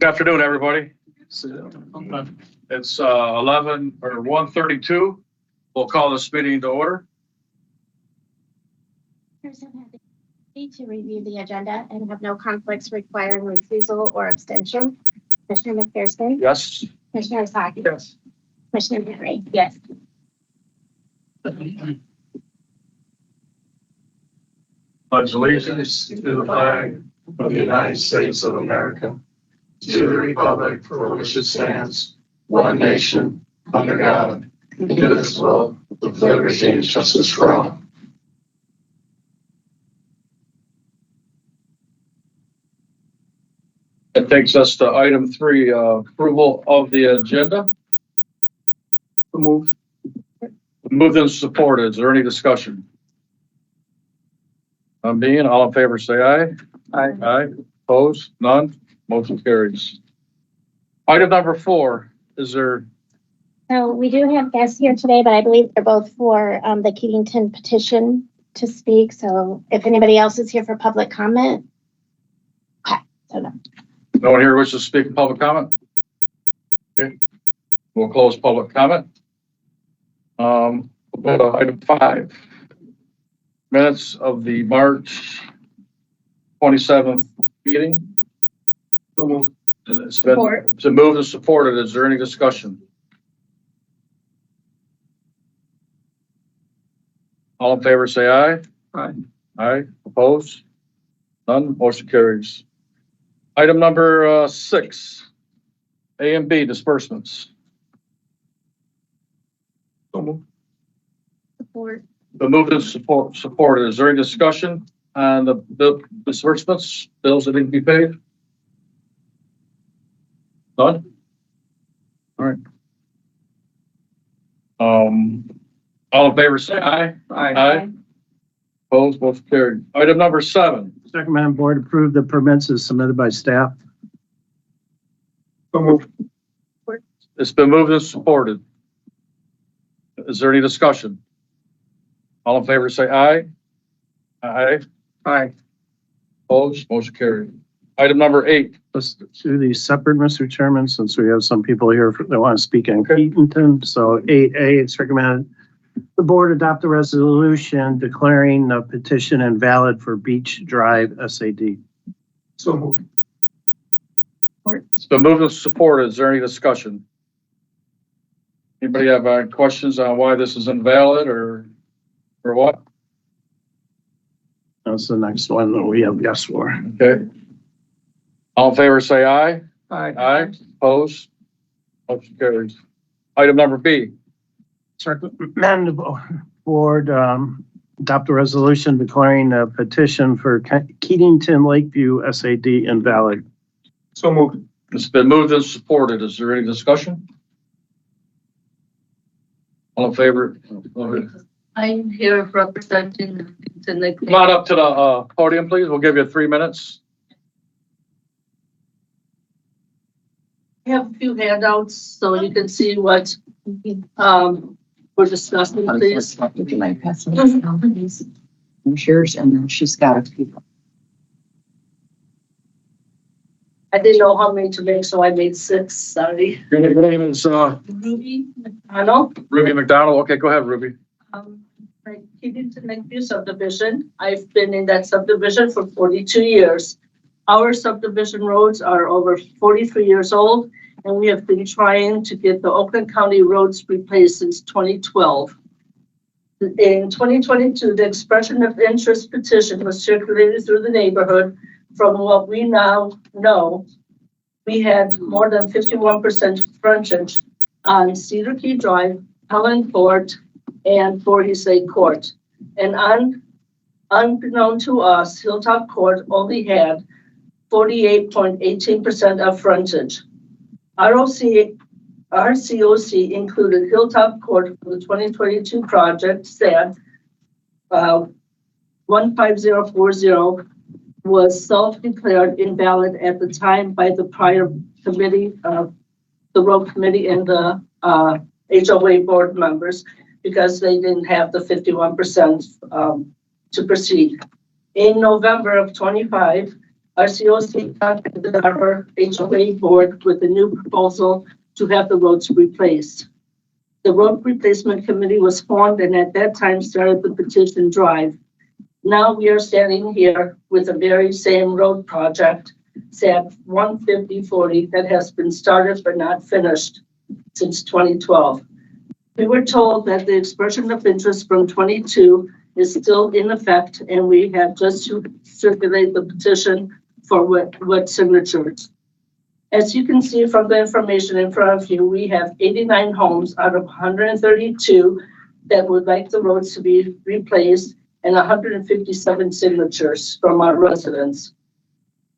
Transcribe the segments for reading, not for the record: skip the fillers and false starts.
Good afternoon, everybody. It's 1:32. We'll call this meeting to order. To review the agenda and have no conflicts requiring refusal or abstention. Commissioner McPherson? Yes. Commissioner RCOC? Yes. Commissioner Henry? Yes. Pledge allegiance to the flag of the United States of America, to the republic for which it stands, one nation, under God, indivisible, with liberty and justice for all. It takes us to item 3, approval of the agenda. Moved and supported. Is there any discussion? Being all in favor, say aye. Aye. Aye. Opposed? None. Motion carries. Item number 4. Is there? So we do have guests here today, but I believe they're both for the Keatington petition to speak. So if anybody else is here for public comment. Okay. So no. No one here wishes to speak in public comment? Okay. We'll close public comment. We'll go to item 5. Minutes of the March 27th meeting. It's been moved and supported. Is there any discussion? All in favor, say aye. Aye. Aye. Opposed? None. Motion carries. Item number 6, A and B disbursements. Support. The move is supported. Is there any discussion on the disbursements, bills that need to be paid? None? All right. All in favor, say aye. Aye. Aye. Opposed, motion carried. Item number 7. Recommend board approve the permits as submitted by staff. It's been moved and supported. Is there any discussion? All in favor, say aye. Aye. Aye. Opposed, motion carried. Item number 8. Let's do these separate, Mr. Chairman, since we have some people here that want to speak in Okay. Keatington. So 8A, it's recommended the board adopt a resolution declaring the petition invalid for Beach Drive SAD. So moved. It's been moved and supported. Is there any discussion? Anybody have questions on why this is invalid or what? That's the next one that we have yes for. Okay. All in favor, say aye. Aye. Aye. Opposed? Motion carries. Item number B. Recommend the board adopt a resolution declaring a petition for Keatington Lakeview SAD invalid. So moved. It's been moved and supported. Is there any discussion? All in favor? I'm here representing the next. Come on up to the podium, please. We'll give you 3 minutes. I have a few handouts so you can see what we're discussing, please. Would you mind passing this down, please? There's yours, and then she's got a few. I didn't know how many to make, so I made 6. Sorry. Your name is Ruby McDonald. Ruby McDonald. Okay, go ahead, Ruby. Keatington Lakeview subdivision. I've been in that subdivision for 42 years. Our subdivision roads are over 43 years old, and we have been trying to get the Oakland County roads replaced since 2012. In 2022, the expression of interest petition was circulated through the neighborhood. From what we now know, we had more than 51% frontage on Cedar Key Drive, Helen Court, and Voorhees Lake Court. And unbeknown to us, Hilltop Court only had 48.18% of frontage. RCOC included Hilltop Court for the 2022 project SAD 15040 was self-declared invalid at the time by the prior committee, the road committee and the HOA board members, because they didn't have the 51% to proceed. In November of 25, RCOC contacted our HOA board with a new proposal to have the roads replaced. The road replacement committee was formed and at that time started the petition drive. Now we are standing here with the very same road project, SAB 15040, that has been started but not finished since 2012. We were told that the expression of interest from 22 is still in effect, and we have just to circulate the petition for what signatures. As you can see from the information in front of you, we have 89 homes out of 132 that would like the roads to be replaced and 157 signatures from our residents.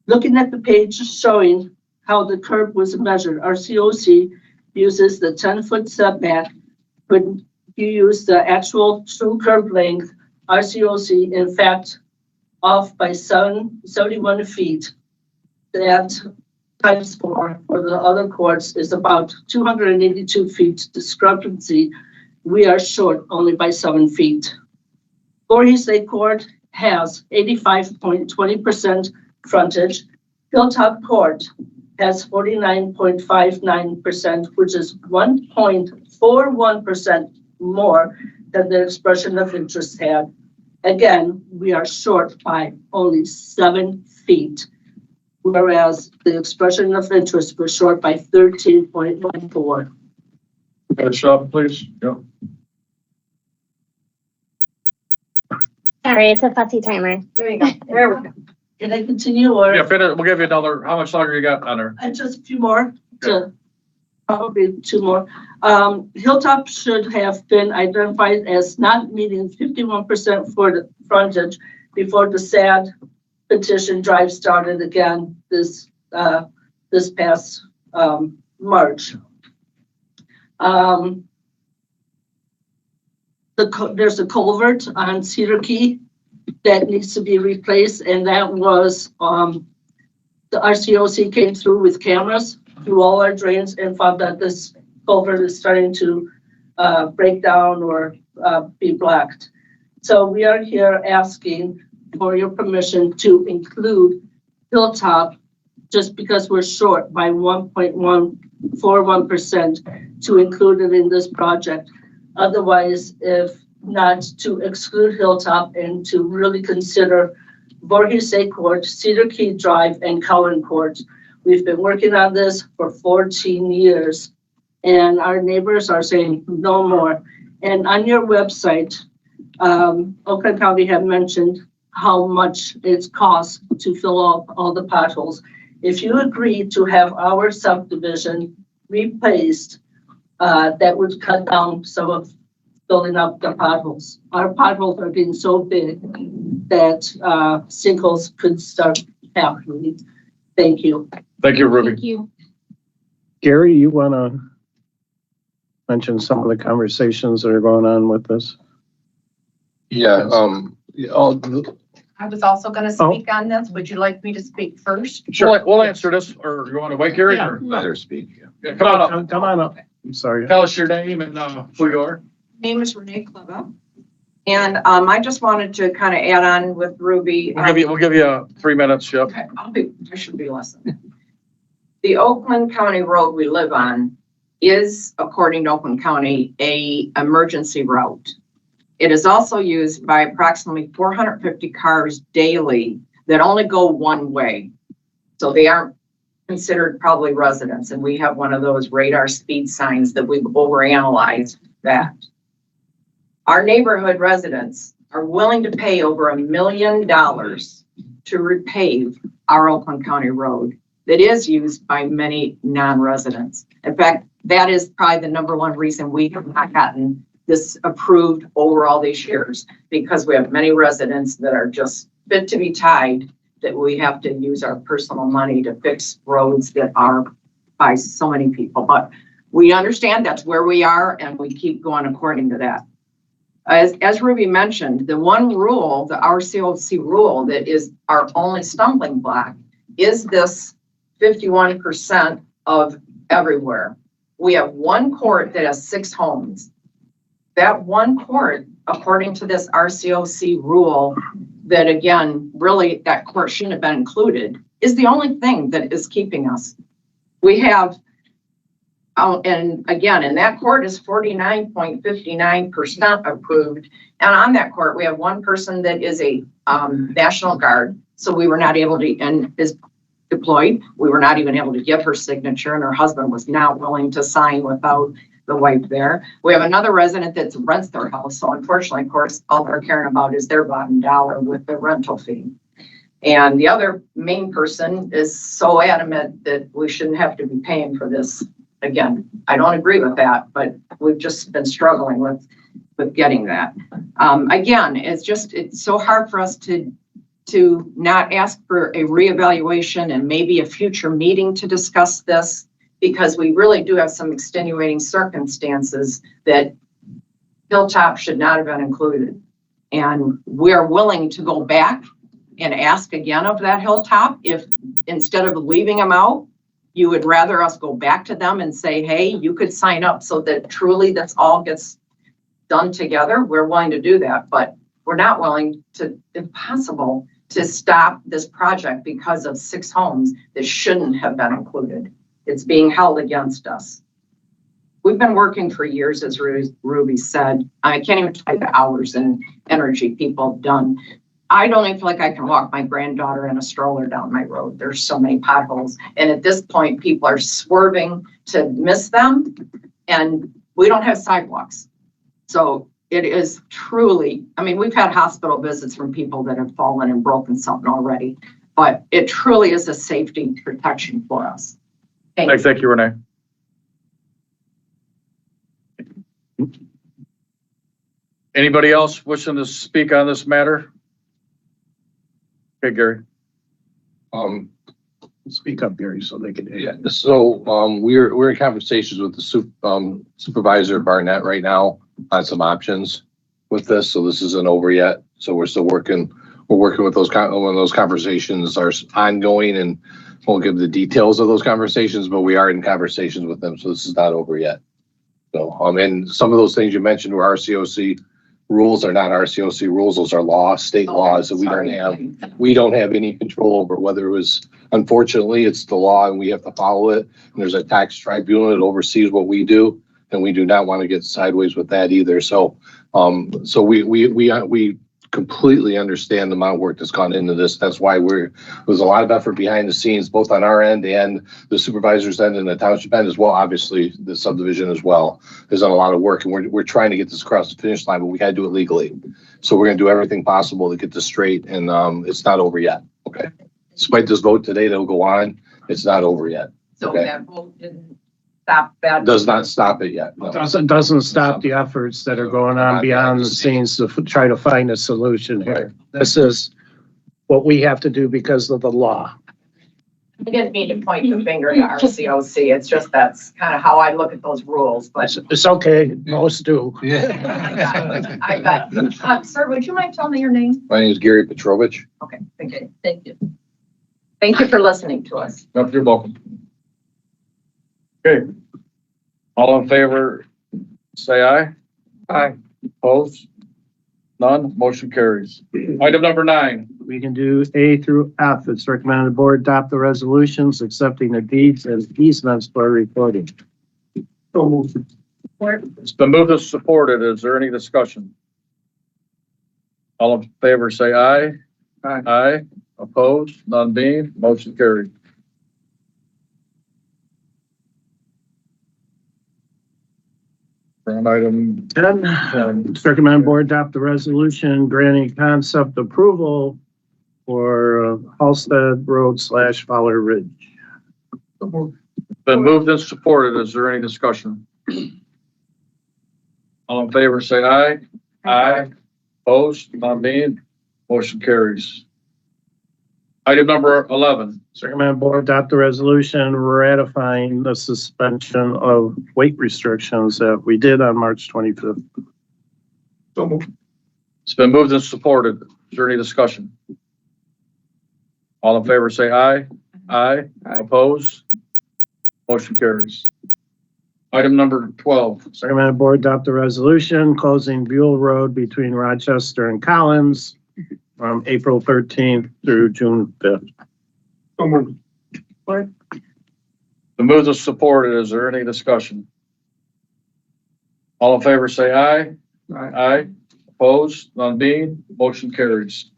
Looking at the page showing how the curb was measured, RCOC uses the 10-foot setback. When you use the actual true curb length, RCOC, in fact, off by 71 feet. That times 4 for the other courts is about 282 feet discrepancy. We are short only by 7 feet. Voorhees Lake Court has 85.20% frontage. Hilltop Court has 49.59%, which is 1.41% more than the expression of interest had. Again, we are short by only 7 feet, whereas the expression of interest was short by 13.14. Got a shot, please. Yeah. Sorry, it's a fussy timer. There you go. There we go. Can I continue or? Yeah, finish. We'll give you another, how much longer you got on there? Just a few more, probably 2 more. Hilltop should have been identified as not meeting 51% for the frontage before the SAD petition drive started again this past March. There's a culvert on Cedar Key that needs to be replaced, and that was the RCOC came through with cameras through all our drains and found that this culvert is starting to break down or be blocked. So we are here asking for your permission to include Hilltop, just because we're short by 1.141%, to include it in this project. Otherwise, if not, to exclude Hilltop and to really consider Voorhees Lake Court, Cedar Key Drive, and Cowan Court. We've been working on this for 14 years, and our neighbors are saying no more. And on your website, Oakland County have mentioned how much it costs to fill up all the potholes. If you agree to have our subdivision replaced, that would cut down some of filling up the potholes. Our potholes are getting so big that sinkholes could start happening. Thank you. Thank you, Ruby. Thank you. Gary, you want to mention some of the conversations that are going on with this? Yeah, I was also going to speak on this. Would you like me to speak first? Sure, we'll answer this, or you want to wait, Gary? or- better speak. Yeah, come on up. Come on up. I'm sorry. Tell us your name and who you are. Name is Renee Kleba. And I just wanted to kind of add on with Ruby. We'll give you 3 minutes, yep. Okay, I should be less than that. The Oakland County road we live on is, according to Oakland County, a emergency route. It is also used by approximately 450 cars daily that only go one way. So they aren't considered probably residents. And we have one of those radar speed signs that we've overanalyzed that. Our neighborhood residents are willing to pay over $1 million to repave our Oakland County road that is used by many non-residents. In fact, that is probably the #1 reason we have not gotten this approved over all these years, because we have many residents that are just fit to be tied, that we have to use our personal money to fix roads that are by so many people. But we understand that's where we are, and we keep going according to that. As Ruby mentioned, the one rule, the RCOC rule, that is our only stumbling block is this 51% of everywhere. We have one court that has 6 homes. That one court according to this RCOC rule, that again, really that court shouldn't have been included, is the only thing that is keeping us. We have, and again, in that court is 49.59% approved. And on that court, we have one person that is a National Guard. So we were not able to, and is deployed. We were not even able to give her signature, and her husband was not willing to sign without the wife there. We have another resident that rents their house. So unfortunately, of course, all they're caring about is their bottom dollar with the rental fee. And the other main person is so adamant that we shouldn't have to be paying for this. Again, I don't agree with that, but we've just been struggling with getting that. Again, it's so hard for us to not ask for a reevaluation and maybe a future meeting to discuss this, because we really do have some extenuating circumstances that Hilltop should not have been included. And we're willing to go back and ask again of that Hilltop, if instead of leaving them out, you would rather us go back to them and say, hey, you could sign up so that truly this all gets done together. We're willing to do that, but we're not willing to, if possible, to stop this project because of 6 homes that shouldn't have been included. It's being held against us. We've been working for years, as Ruby said. I can't even tell you the hours and energy people have done. I don't even feel like I can walk my granddaughter in a stroller down my road. There's so many potholes. And at this point, people are swerving to miss them, and we don't have sidewalks. So it is truly, I mean, we've had hospital visits from people that have fallen and broken something already, but it truly is a safety protection for us. Thank you, Renee. Anybody else wishing to speak on this matter? Okay, Gary. Speak up, Gary, so they can hear you. Yeah, so we're in conversations with the supervisor Barnett right now on some options with this. So this isn't over yet. So we're still working. We're working with those when those conversations are ongoing, and won't give the details of those conversations, but we are in conversations with them. So this is not over yet. So and some of those things you mentioned were RCOC rules are not RCOC rules. Those are laws, state laws that we don't have any control over. Whether it was, unfortunately, it's the law and we have to follow it. And there's a tax tribunal that oversees what we do, and we do not want to get sideways with that either. So, so we completely understand the amount of work that's gone into this. That's why there's a lot of effort behind the scenes, both on our end and the supervisor's end and the township end as well. Obviously, the subdivision as well has done a lot of work, and we're trying to get this across the finish line, but we got to do it legally. So we're going to do everything possible to get this straight, and it's not over yet. Okay. Despite this vote today, that'll go on. It's not over yet. So okay? that vote didn't stop that. Does not stop it yet. No. Doesn't stop the efforts that are going on behind the scenes to try to find a solution here. Right. This is what we have to do because of the law. I didn't mean to point the finger at RCOC. It's just that's kind of how I look at those rules. But it's okay. Most do. Yeah. I got. Sir, would you mind telling me your name? My name is Gary Petrovich. Okay. Okay. Thank you. Thank you for listening to us. No, you're welcome. Okay. All in favor, say aye. Aye. Opposed? None. Motion carries. Item number 9. We can do A through F. It's recommended the board adopt the resolutions accepting the deeds and easements for recording. It's been moved and supported. Is there any discussion? All in favor, say aye. Aye. Aye. Opposed? None being. Motion carried. On item 10, it's recommended board adopt the resolution granting concept approval for Halsted Road / Fowler Ridge. Been moved and supported. Is there any discussion? All in favor, say aye. Aye. Opposed? None being. Motion carries. Item number 11. Recommended board adopt the resolution ratifying the suspension of weight restrictions that we did on March 25th. It's been moved and supported. Is there any discussion? All in favor, say aye. Aye. Opposed? Motion carries. Item number 12. Recommended board adopt a resolution closing Buell Road between Rochester and Collins from April 13th through June 5th. The move is supported. Is there any discussion? All in favor, say aye. Aye. Opposed? None being, motion carries.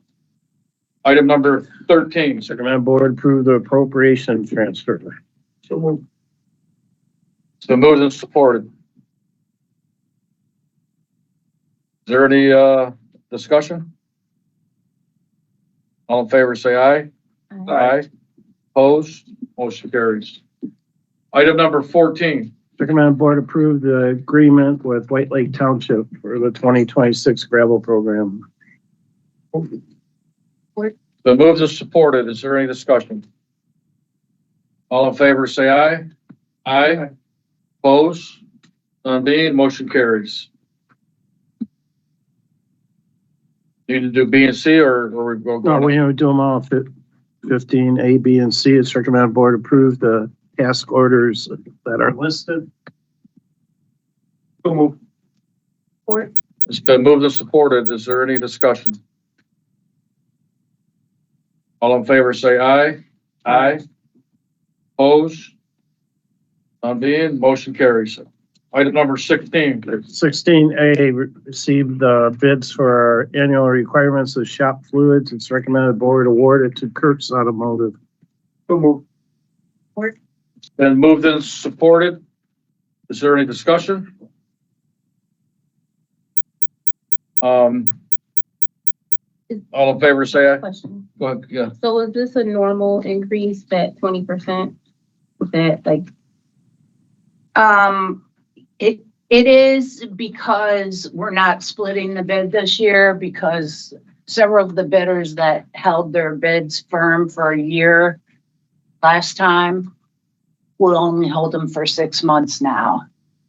Item number 13. Recommended board approve the appropriation transfer. It's been moved and supported. Is there any, discussion? All in favor, say aye. Aye. Opposed? Motion carries. Item number 14. Recommended board approve the agreement with White Lake Township for the 2026 gravel program. The move is supported. Is there any discussion? All in favor, say aye. Aye. Opposed? None being, motion carries. Need to do B and C or we go? No, we do them all, 15, A, B, and C. It's recommended board approve the task orders that are listed. It's been moved and supported. Is there any discussion? All in favor, say aye. Aye. Opposed? None being, motion carries. Item number 16. 16A, received bids for our annual requirements of shop fluids. It's recommended board award it to Kurt's Automotive. Been moved and supported. Is there any discussion? All in favor, say aye. Question. Go ahead, yeah. So is this a normal increase, that 20%? Is that like, It is because we're not splitting the bid this year because several of the bidders that held their bids firm for a year last time will only hold them for 6 months now.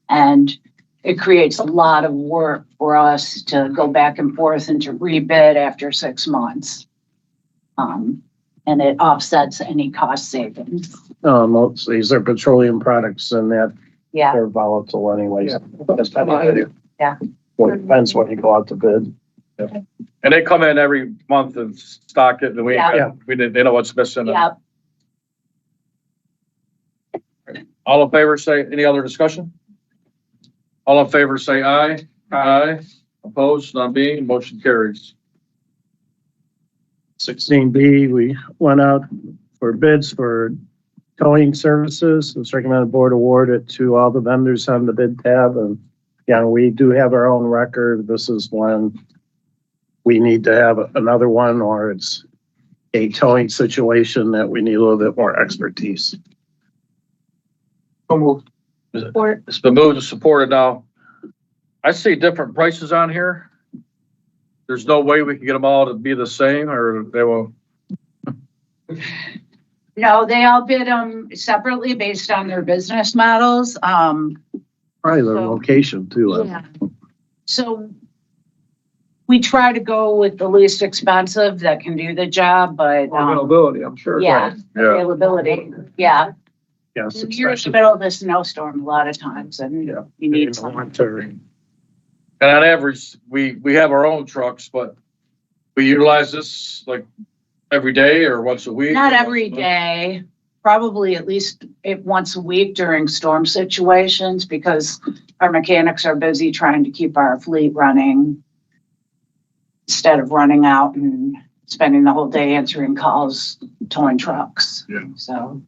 And it creates a lot of work for us to go back and forth and to rebid after 6 months. And it offsets any cost savings. Most of these are petroleum products and that Yeah. they're volatile anyways. Yeah. Well, it depends when you go out to bid. And they come in every month and stock it and we, Yeah. they know what's missing. Yeah. All in favor, say, any other discussion? All in favor, say aye. Aye. Opposed, none being, motion carries. 16B, we went out for bids for towing services. It's recommended board award it to all the vendors on the bid tab. And yeah, we do have our own record. This is when we need to have another one or it's a towing situation that we need a little bit more expertise. It's been moved and supported now. I see different prices on here. There's no way we can get them all to be the same or they will. No, they all bid them separately based on their business models. Probably the So- location too. Yeah. So we try to go with the least expensive that can do the job, but, Availability, I'm sure. yeah, Yeah. availability, yeah. Yes, You're in the especially middle of the snowstorm a lot of times and Yeah. you in need the some. winter. And on average, we have our own trucks, but we utilize this like every day or once a week. Not every day, probably at least once a week during storm situations because our mechanics are busy trying to keep our fleet running instead of running out and spending the whole day answering calls, towing trucks. Yeah. So,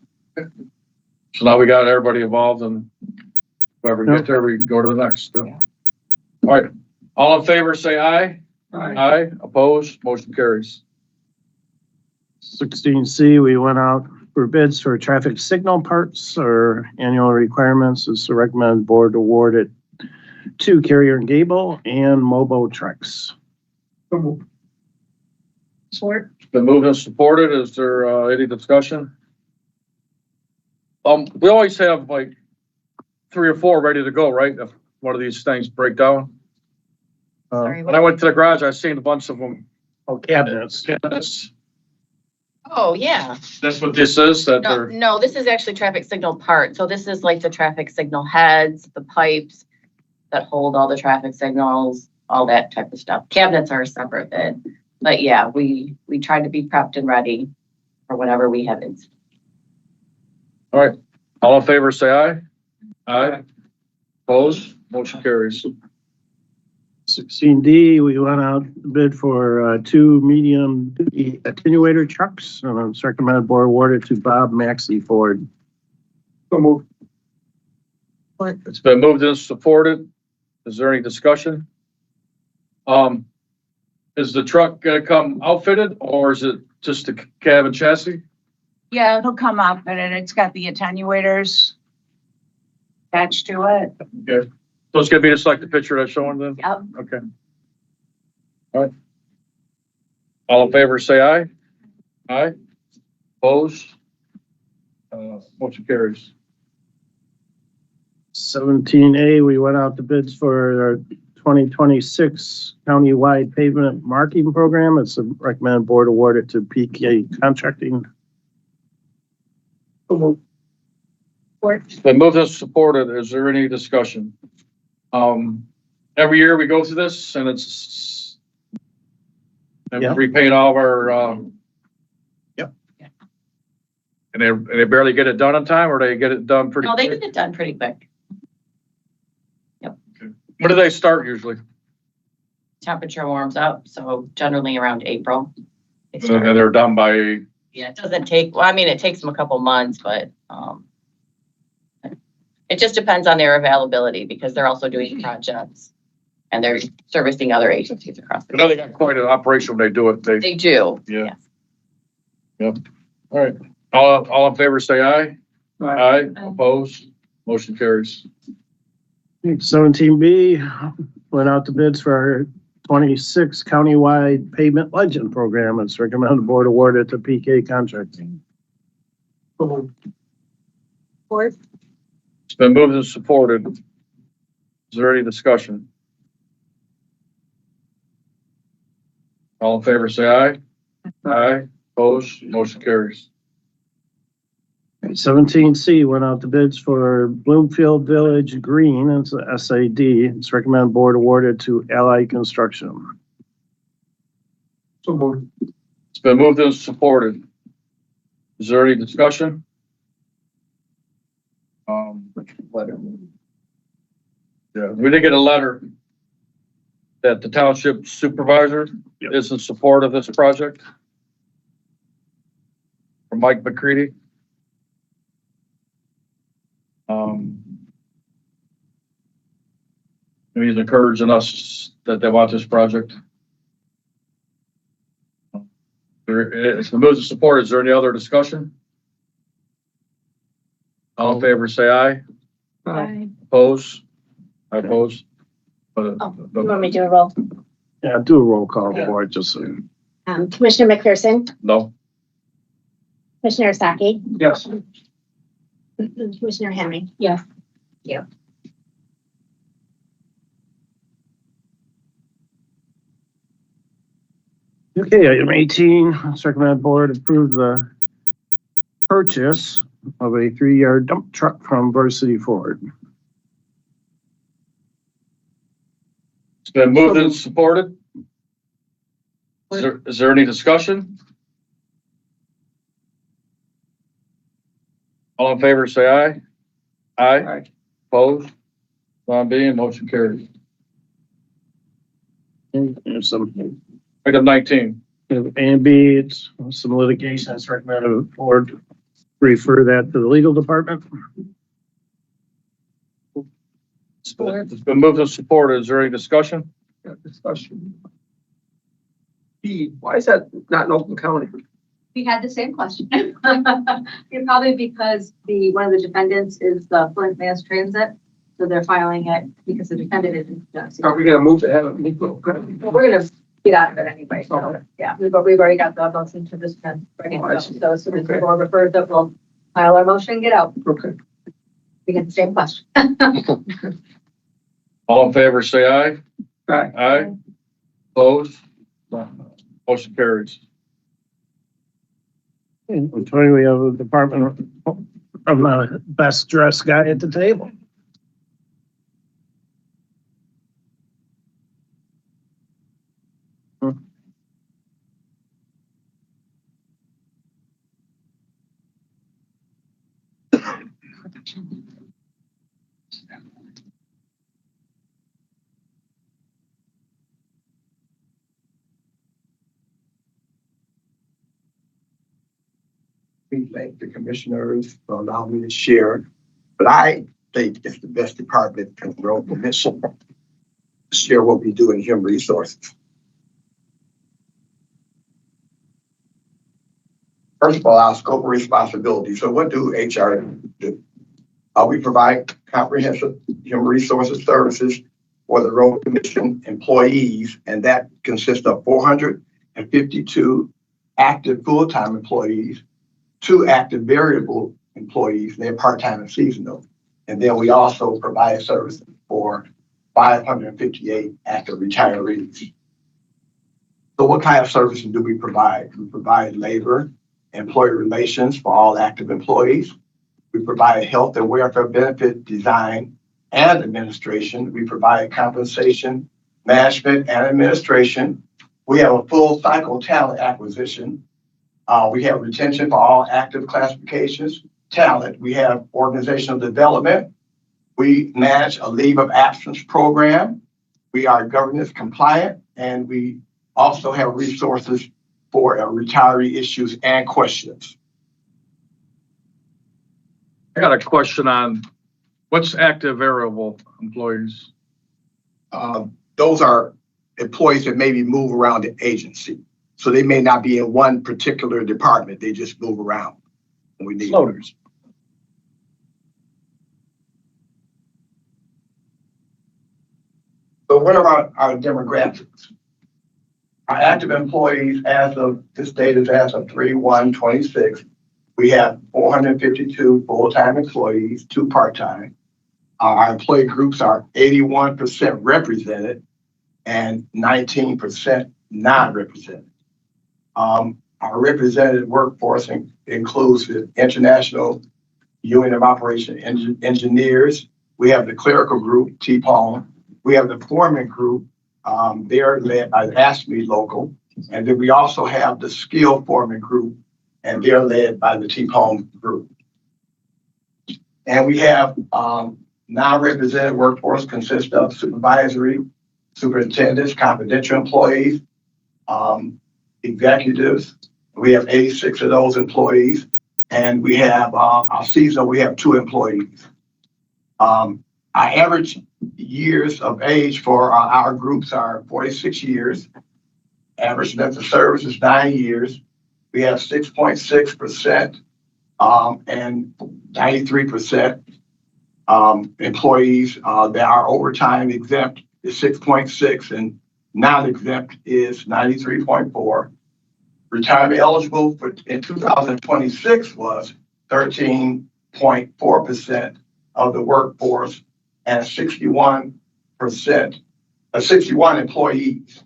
So now we got everybody involved and whoever gets there, we go to the next. All right, all in favor, say aye. Aye. Opposed, motion carries. 16C, we went out for bids for traffic signal parts or annual requirements. It's the recommended board award it to Carrier and Gable and Mobo Trucks. Support. Been moved and supported. Is there any discussion? We always have like 3 or 4 ready to go, right? If one of these things break down. Sorry, When I went to the garage, I seen a bunch of them. Oh, cabinets. Cabinets. Oh, yeah. That's what this is, that No, they're, no, this is actually traffic signal part. So this is like the traffic signal heads, the pipes that hold all the traffic signals, all that type of stuff. Cabinets are a separate bid. But yeah, we tried to be prepped and ready for whatever we have in. all right. All in favor, say aye. Aye. Opposed? Motion carries. 16D, we went out to bid for two medium duty attenuator trucks. It's recommended board awarded to Bob Maxey Ford. It's been moved and supported. Is there any discussion? Is the truck gonna come outfitted or is it just a cab and chassis? Yeah, it'll come up and it's got the attenuators attached to it. Okay. So it's gonna be just like the picture that's showing then? Yep. Okay. All right. All in favor, say aye. Aye. Opposed? Motion carries. 17A, we went out to bids for our 2026 countywide pavement marking program. It's a recommended board awarded to PK Contracting. It's been moved and supported. Is there any discussion? Every year we go through this and it's, and Yeah. we repaint all of our, Yep. And they barely get it done on time or they get it done pretty No, they quick? get it done pretty quick. When do they start usually? Temperature warms up, so generally around April. It And starts. they're done by, Yeah, it doesn't take, well, I mean, it takes them a couple months, but, it just depends on their availability because they're also doing projects and they're servicing other agencies across I know they the. got quite an operation when they do it. They do. Yeah. Yes. All right. All in favor, say aye. Aye. Opposed? Motion carries. 17B, went out to bids for our 26 countywide pavement legend program. It's recommended board awarded to PK Contracting. It's been moved and supported. Is there any discussion? All in favor, say aye. Aye. Opposed? Motion carries. 17C went out to bids for Bloomfield Village Green. It's a SAD. It's recommended board awarded to Ally Construction. It's been moved and supported. Is there any discussion? Yeah, we did get a letter that the township supervisor is in support of this project. From Mike McCready. And he's encouraging us that they want this project. It's been moved and supported. Is there any other discussion? All in favor, say aye. Oppose? I oppose. You want me to do a roll? Yeah, do a roll call for it, just so. Commissioner McPherson, No? Commissioner Saki, Yes. Commissioner Henry. Yes. Okay, item 18, it's recommended board approve the purchase of a 3-yard dump truck from Varsity Ford. It's been moved and supported. Is there any discussion? All in favor, say aye. Aye. Opposed? None being, motion carries. There's some Item 19. A and B, it's some litigation. It's recommended board refer that to the legal department. It's been moved and supported. Is there any discussion? Discussion. B, why is that not in Oakland County? We had the same question. Probably because one of the defendants is the Flint Mass Transit, so they're filing it because the defendant isn't. Are we gonna move to have it legal? Well, we're gonna get out of it anyway, so, Okay. yeah, we've already got the motion to dispense ready to Oh, I go. see. So as soon as the Okay. board refers it, we'll file our motion and get out. Okay. We get the same question. All in favor, say aye. Aye. Aye. Opposed? Motion carries. Tony, we have a department, I'm the best dressed guy at the table. We thank the commissioners for allowing me to share, but I think it's the best department in the road commission to share what we do in human resources. First of all, our scope of responsibility. So what do HR do? We provide comprehensive human resources services for the road commission employees, and that consists of 452 active full-time employees, 2 active variable employees, they're part-time and seasonal. And then we also provide services for 558 active retirees. So what kind of services do we provide? We provide labor, employee relations for all active employees. We provide health and welfare benefit design and administration. We provide compensation, management, and administration. We have a full cycle talent acquisition. We have retention for all active classifications, talent. We have organizational development. We manage a leave of absence program. We are governance compliant, and we also have resources for retiree issues and questions. I got a question on what's active variable employees? Those are employees that maybe move around the agency. So they may not be in one particular department. They just move around when we need Floaters. So what are our demographics? Our active employees as of this date is as of 3/1/26. We have 452 full-time employees, 2 part-time. Our employee groups are 81% represented and 19% non-represented. Our represented workforce includes the International Union of Operation Engineers. We have the clerical group, TPOM. We have the foreman group. They're led by the ASME local. And then we also have the skilled foreman group, and they're led by the TPOM group. And we have non-represented workforce consists of supervisory, superintendents, confidential employees, executives. We have 86 of those employees, and we have our seasonal, we have 2 employees. Our average years of age for our groups are 46 years. Average length of service is 9 years. We have 6.6% and 93% employees that are overtime exempt is 6.6 and non-exempt is 93.4. Retirement eligible for in 2026 was 13.4% of the workforce and 61 employees.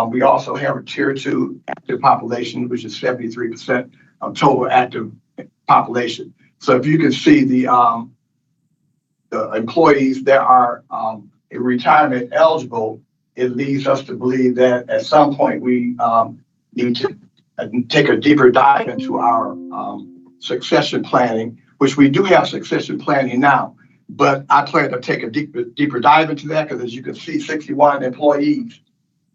We also have a tier 2 active population, which is 73% of total active population. So if you can see the employees that are retirement eligible, it leads us to believe that at some point we need to take a deeper dive into our succession planning, which we do have succession planning now. But I plan to take a deeper dive into that because, as you can see, 61 employees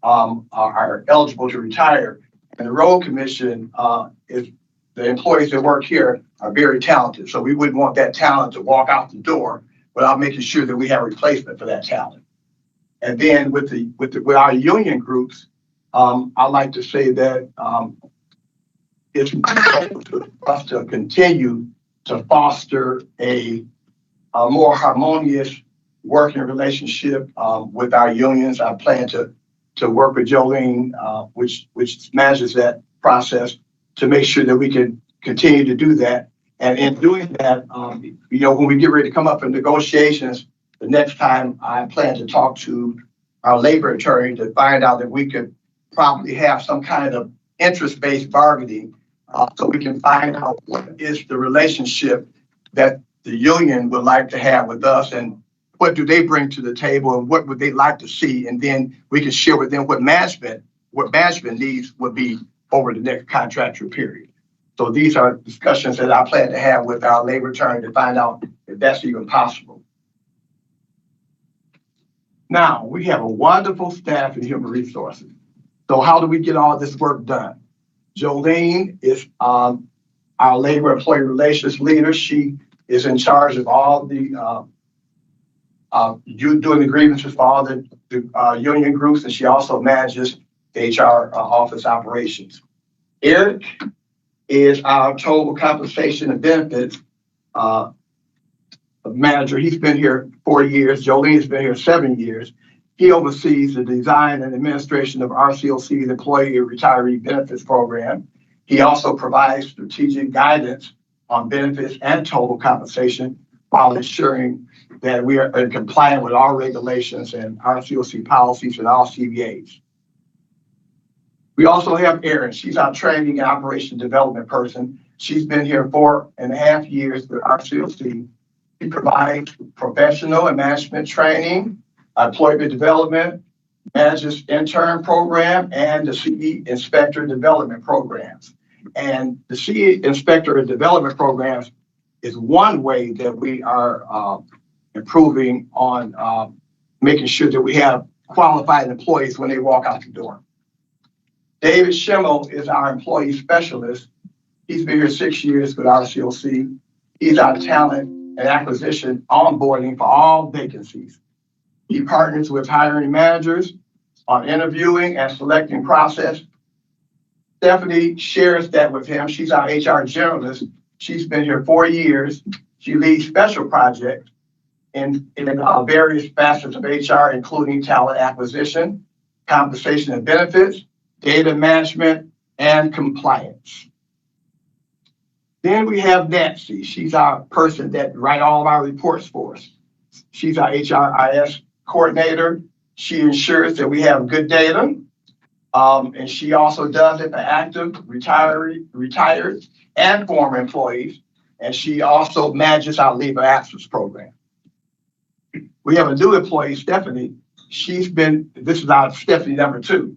are eligible to retire. And the road commission is the employees that work here are very talented. So we wouldn't want that talent to walk out the door without making sure that we have a replacement for that talent. And then with our union groups, I like to say that it's important for us to continue to foster a more harmonious working relationship with our unions. I plan to work with Jolene, which manages that process, to make sure that we can continue to do that. And in doing that, when we get ready to come up in negotiations, the next time I plan to talk to our labor attorney to find out if we could probably have some kind of interest-based bargaining so we can find out what is the relationship that the union would like to have with us, and what do they bring to the table, and what would they like to see, and then we can share with them what management needs would be over the next contractual period. So these are discussions that I plan to have with our labor attorney to find out if that's even possible. Now, we have a wonderful staff in human resources. So how do we get all this work done? Jolene is our labor employee relations leader. She is in charge of all the doing the grievances for all the union groups, and she also manages the HR office operations. Eric is our total compensation and benefits manager. He's been here 4 years. Jolene's been here 7 years. He oversees the design and administration of RCOC, the Employee and Retiree Benefits Program. He also provides strategic guidance on benefits and total compensation while ensuring that we are compliant with all regulations and RCOC policies and all CBAs. We also have Erin. She's our training and operation development person. She's been here 4.5 years with RCOC. She provides professional and management training, employment development, manages intern program, and the CE inspector development programs. And the CE inspector development programs is one way that we are improving on making sure that we have qualified employees when they walk out the door. David Schimmel is our employee specialist. He's been here 6 years with RCOC. He's our talent and acquisition onboarding for all vacancies. He partners with hiring managers on interviewing and selecting process. Stephanie shares that with him. She's our HR generalist. She's been here 4 years. She leads special projects in various facets of HR, including talent acquisition, compensation and benefits, data management, and compliance. Then we have Nancy. She's our person that writes all of our reports for us. She's our HRIS coordinator. She ensures that we have good data. And she also does it for active, retired, and former employees. And she also manages our leave of absence program. We have a new employee, Stephanie. This is our Stephanie number 2.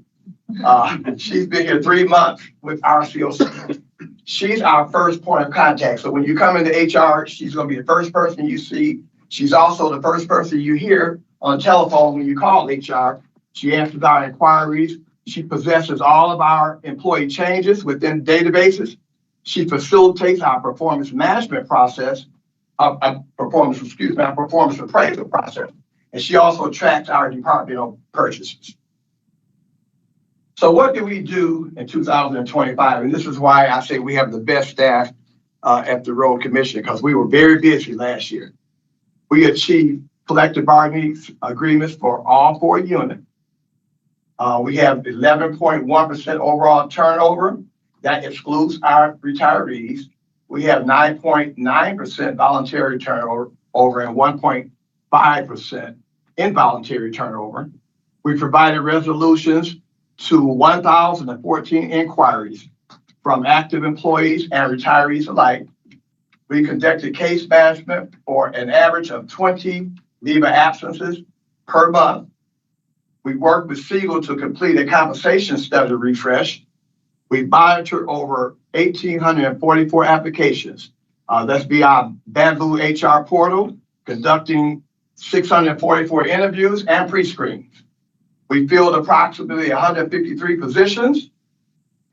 She's been here 3 months with RCOC. She's our first point of contact. So when you come into HR, she's going to be the first person you see. She's also the first person you hear on the telephone when you call HR. She answers our inquiries. She possesses all of our employee changes within databases. She facilitates our performance management process, our performance appraisal process. And she also tracks our departmental purchases. So what did we do in 2025? And this is why I say we have the best staff at the Road Commission, because we were very busy last year. We achieved collective bargaining agreements for all 4 units. We have 11.1% overall turnover. That excludes our retirees. We have 9.9% voluntary turnover and 1.5% involuntary turnover. We provided resolutions to 1,014 inquiries from active employees and retirees alike. We conducted case management for an average of 20 leave of absences per month. We worked with Siegel to complete a compensation study refresh. We monitored over 1,844 applications. That's via our Bamboo HR portal, conducting 644 interviews and pre-screens. We filled approximately 153 positions,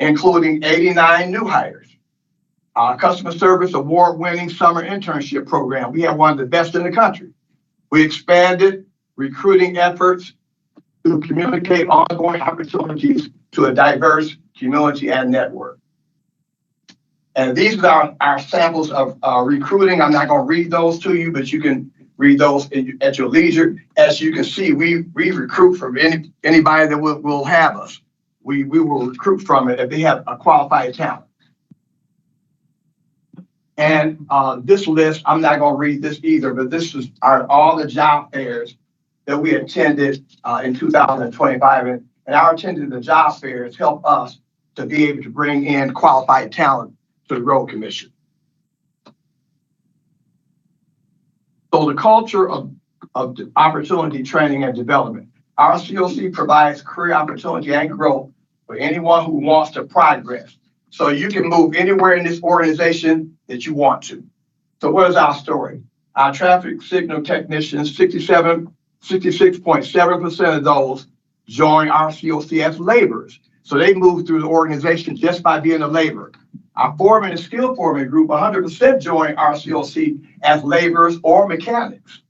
including 89 new hires. Our customer service award-winning summer internship program, we have one of the best in the country. We expanded recruiting efforts to communicate ongoing opportunities to a diverse community and network. And these are our samples of recruiting. I'm not going to read those to you, but you can read those at your leisure. As you can see, we recruit from anybody that will have us. We will recruit from it if they have a qualified talent. And this list, I'm not going to read this either, but this is all the job fairs that we attended in 2025. And our attendance the job fairs help us to be able to bring in qualified talent to the road commission. So the culture of the opportunity, training, and development. RCOC provides career opportunity and growth for anyone who wants to progress. So you can move anywhere in this organization that you want to. So what is our story? Our traffic signal technicians, 66.7% of those join RCOC as laborers. So they move through the organization just by being a laborer. Our foreman and skilled foreman group, 100% join RCOC as laborers or mechanics.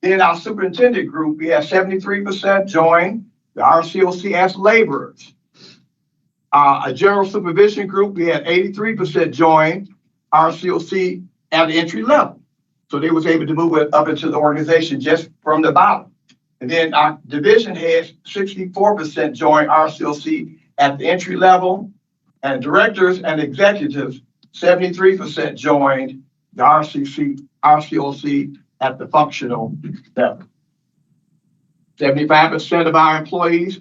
Then our superintendent group, we have 73% join the RCOC as laborers. A general supervision group, we had 83% join RCOC at the entry level. So they was able to move it up into the organization just from the bottom. And then our division heads, 64% join RCOC at the entry level. And directors and executives, 73% joined the RCOC at the functional level. 75% of our employees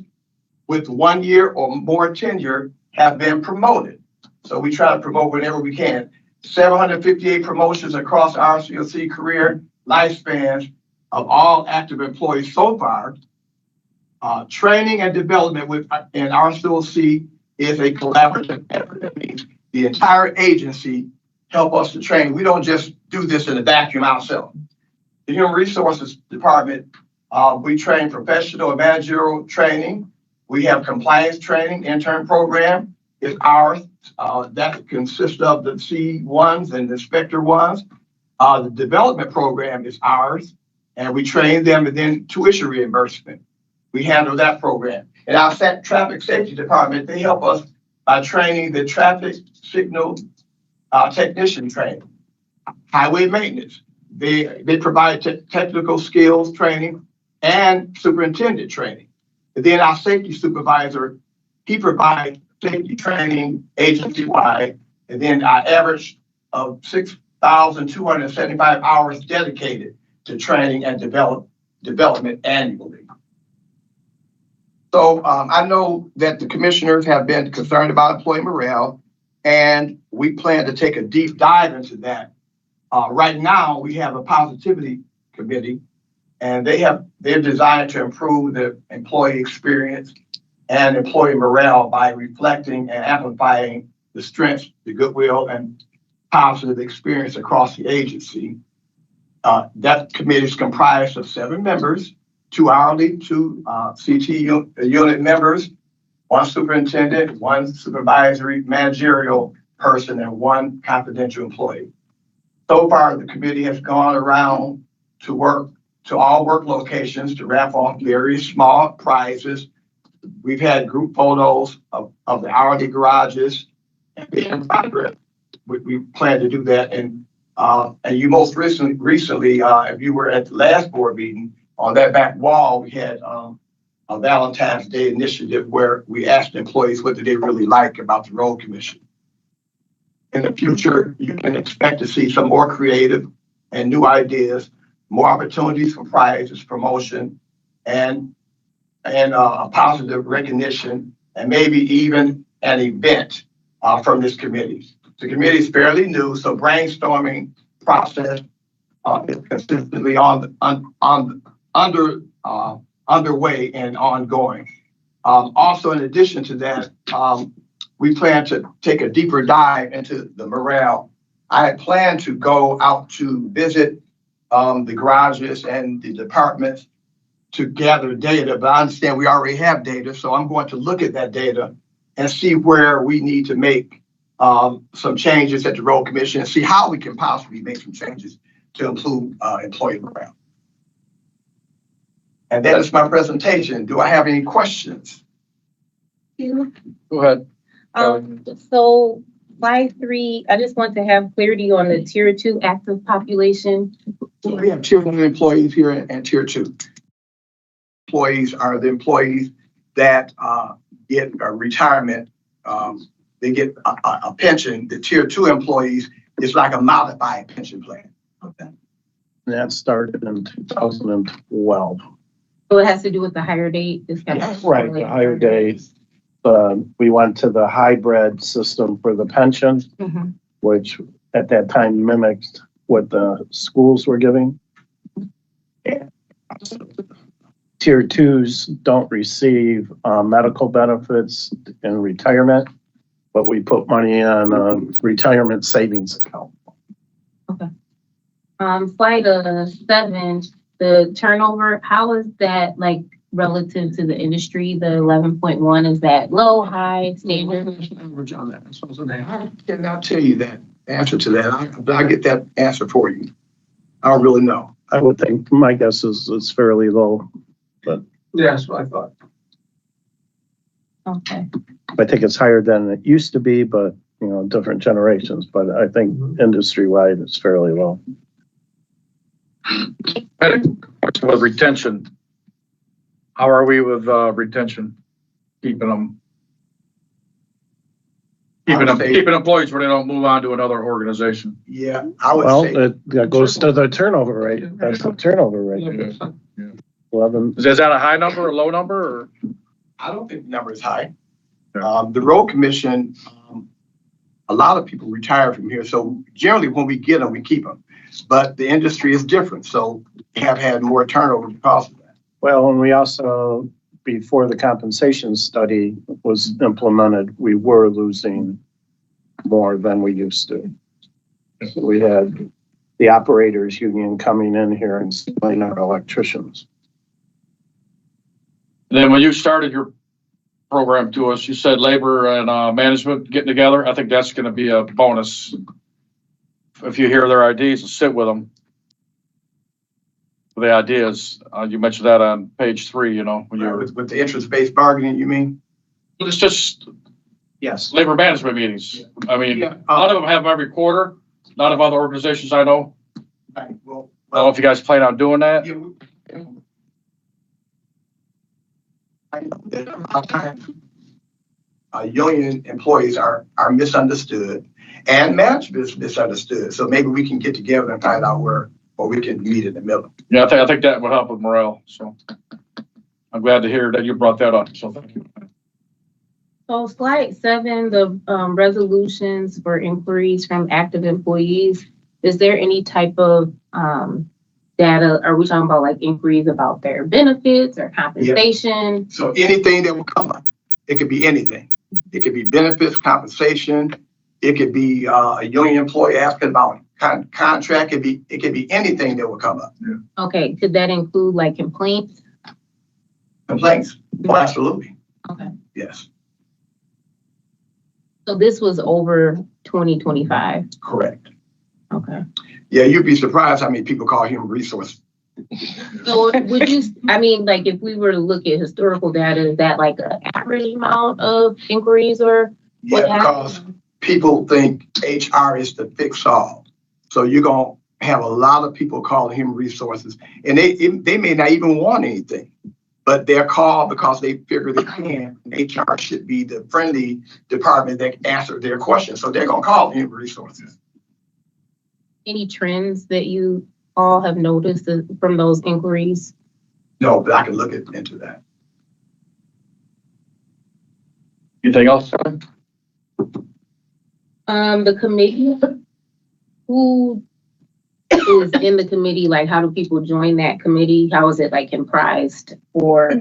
with 1 year or more tenure have been promoted. So we try to promote whenever we can. 758 promotions across RCOC career lifespans of all active employees so far. Training and development in RCOC is a collaborative effort. That means the entire agency help us to train. We don't just do this in a vacuum ourselves. The Human Resources Department, we train professional and managerial training. We have compliance training, intern program is ours. That consists of the C1s and the inspector ones. The development program is ours, and we train them and then tuition reimbursement. We handle that program. And our traffic safety department, they help us by training the traffic signal technician training, highway maintenance. They provide technical skills training and superintendent training. And then our safety supervisor, he provides safety training agency-wide, and then our average of 6,275 hours dedicated to training and development annually. So I know that the commissioners have been concerned about employee morale, and we plan to take a deep dive into that. Right now, we have a positivity committee, and they're designed to improve the employee experience and employee morale by reflecting and amplifying the strengths, the goodwill, and positive experience across the agency. That committee is comprised of 7 members, 2 hourly, 2 CT unit members, 1 superintendent, 1 supervisory managerial person, and 1 confidential employee. So far, the committee has gone around to all work locations to wrap off various small prizes. We've had group photos of the hourly garages and in progress. We plan to do that. And you most recently, if you were at the last board meeting, on that back wall, we had a Valentine's Day initiative where we asked employees what did they really like about the road commission. In the future, you can expect to see some more creative and new ideas, more opportunities for prizes, promotion, and a positive recognition, and maybe even an event from this committee. The committee is fairly new, so brainstorming process is consistently underway and ongoing. Also, in addition to that, we plan to take a deeper dive into the morale. I had planned to go out to visit the garages and the departments to gather data, but I understand we already have data, so I'm going to look at that data and see where we need to make some changes at the road commission and see how we can possibly make some changes to improve employee morale. And that is my presentation. Do I have any questions? Go ahead. So slide 3, I just want to have clarity on the tier 2 active population. We have tier 1 employees here and tier 2. Employees are the employees that get a retirement. They get a pension. The tier 2 employees is like a modified pension plan. Okay. That started in 2012. So it has to do with the higher date. Right, the higher days. we went to the hybrid system for the pension, Mhm. which at that time mimicked what the schools were giving. Tier twos don't receive medical benefits in retirement, but we put money in a retirement savings account. Slide 7, the turnover, how is that like relative to the industry? The 11.1, is that low, high, stable? Average on that. So I cannot tell you that answer to that. I'll get that answer for you. I don't really know. I would think, my guess is it's fairly low. Yeah, that's what I thought. Okay. I think it's higher than it used to be, but, different generations, but I think industry-wide, it's fairly low. With retention, how are we with retention? Keeping employees where they don't move on to another organization. Yeah, I would Well, say. that goes to the turnover rate. That's the turnover rate. 11. Is that a high number or low number or? I don't think the number is high. Yeah. The road commission, a lot of people retire from here. So generally when we get them, we keep them. But the industry is different. So we have had more turnover because of that. Well, and we also, before the compensation study was implemented, we were losing more than we used to. So we had the operators union coming in here and supplying our electricians. Then when you started your program to us, you said labor and management getting together. I think that's going to be a bonus. If you hear their ideas and sit with them. The ideas, you mentioned that on page 3, when you're. With the interest-based bargaining, you mean? It's just Yes. labor management meetings. I mean, Yeah. a lot of them have them every quarter. A lot of other organizations I know. Right. Well, I don't know if you guys plan on doing that. yeah, I know that a lot of times, union employees are misunderstood and management is misunderstood. So maybe we can get together and find out where we can meet in the middle. Yeah, I think that would help with morale. So I'm glad to hear that you brought that up. So thank you. So slide 7, the resolutions for inquiries from active employees. Is there any type of data? Are we talking about like inquiries about their benefits or compensation? So anything that will come up, it could be anything. It could be benefits, compensation. It could be a union employee asking about contract. It could be anything that will come up. Yeah. Okay, could that include like complaints? Complaints? Oh, absolutely. Okay. Yes, So this was over 2025. correct. Okay. Yeah, you'd be surprised how many people call human resources. So would you, like if we were to look at historical data, is that like an average amount of inquiries or? Yeah, because people think HR is the fix all. So you're going to have a lot of people calling human resources and they may not even want anything, but they're called because they figure they can. HR should be the friendly department that answer their questions. So they're going to call human resources. Any trends that you all have noticed from those inquiries? No, but I can look into that. Anything else? The committee, who is in the committee? Like, how do people join that committee? How is it like comprised for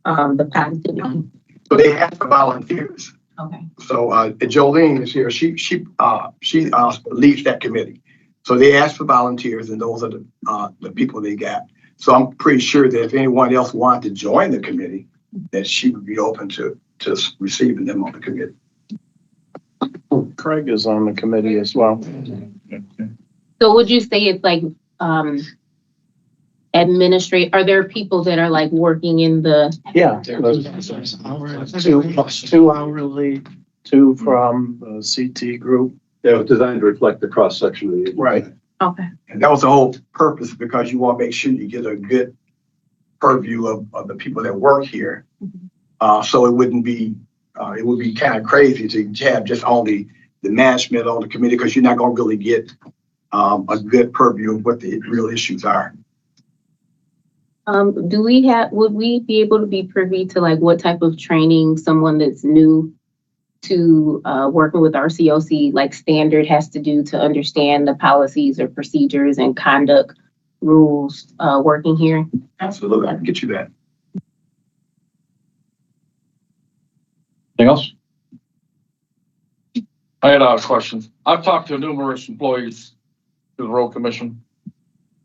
the positivity? So they ask for volunteers. Okay. So Jolene is here. She leads that committee. So they ask for volunteers, and those are the people they got. So I'm pretty sure that if anyone else wanted to join the committee, that she would be open to receiving them on the committee. Craig is on the committee as well. So would you say it's like are there people that are like working in the? Yeah. 2 hourly, 2 from the CT group. It was designed to reflect the cross section of the. Right. Okay. And that was the whole purpose, because you want to make sure you get a good purview of the people that work here. So it would be kind of crazy to have just only the management on the committee, because you're not going to really get a good purview of what the real issues are. Would we be able to be privy to like what type of training someone that's new to working with RCOC, like standard has to do to understand the policies or procedures and conduct rules working here? Absolutely, I can get you that. Anything else? I had a question. I've talked to numerous employees through the road commission,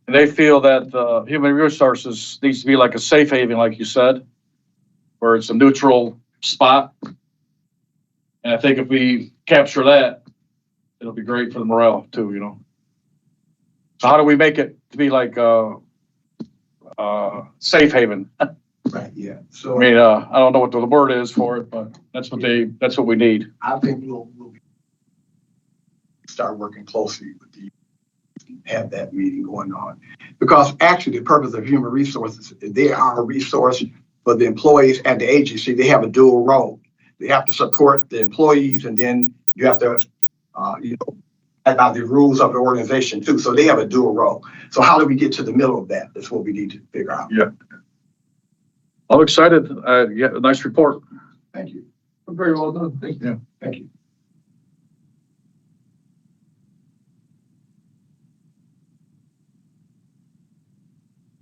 and they feel that human resources needs to be like a safe haven, like you said, where it's a neutral spot. And I think if we capture that, it'll be great for the morale too, you know. So how do we make it to be like a safe haven? Right, yeah. I So mean, I don't know what the word is for it, but that's what we need. I think we'll start working closely with the, have that meeting going on. Because actually the purpose of human resources, they are a resource for the employees and the agency. They have a dual role. They have to support the employees, and then you have to, act out the rules of the organization too. So they have a dual role. So how do we get to the middle of that? That's what we need to figure out. Yeah. I'm excited. Yeah, nice report. Thank you. Very well done. Thank you. Yeah. Thank you.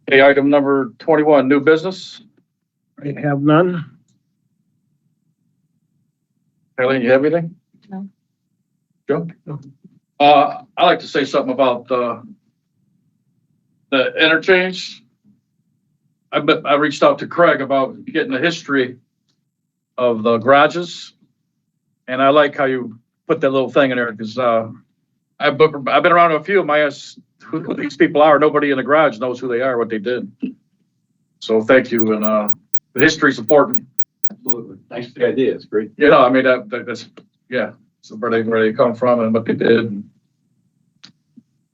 Okay, item number 21, new business. I have none. Eileen, you have anything? No. Joe? No. I'd like to say something about the interchange. I reached out to Craig about getting the history of the garages. And I like how you put that little thing in there because I've been around a few of them. I asked who these people are. Nobody in the garage knows who they are, what they did. So thank you. And the history's important. Absolutely. Thanks for the idea. It's great. You know, I mean, that's, yeah. So where they come from and what they did.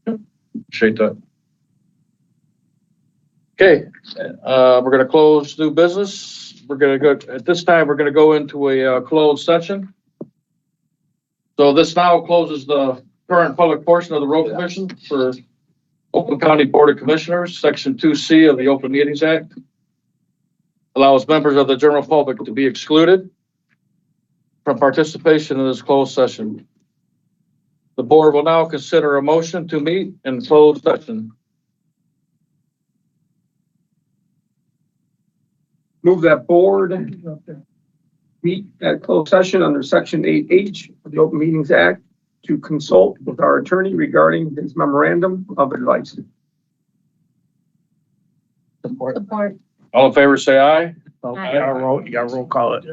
Appreciate that. Okay, we're gonna close new business. We're gonna go, at this time, we're gonna go into a closed session. So this now closes the current public portion of the road commission for Oakland County Board of Commissioners, Section 2C of the Open Meetings Act. Allows members of the general public to be excluded from participation in this closed session. The board will now consider a motion to meet in closed session. Move that board meet at closed session under Section 8H of the Open Meetings Act to consult with our attorney regarding his memorandum of advice. Support. All in favor, say aye. You got roll call it.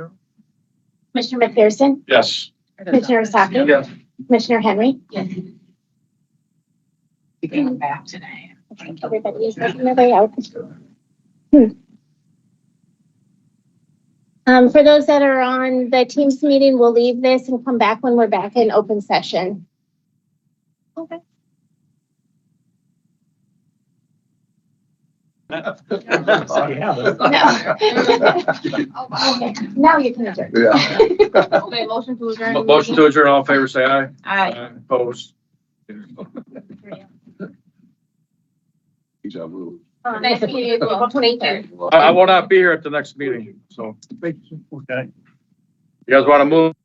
Commissioner McPherson, Yes. Commissioner Osaki. Yes. Commissioner Henry. Going back today. Everybody is making their way out. For those that are on the Teams meeting, we'll leave this and come back when we're back in open session. Okay. No. Okay, now you can adjourn. Yeah. Okay, motion to adjourn. Motion to adjourn, all in favor, say aye. Aye. Opposed. Deja vu. Next meeting is April 23rd. I will not be here at the next meeting, so Okay. you guys want to move?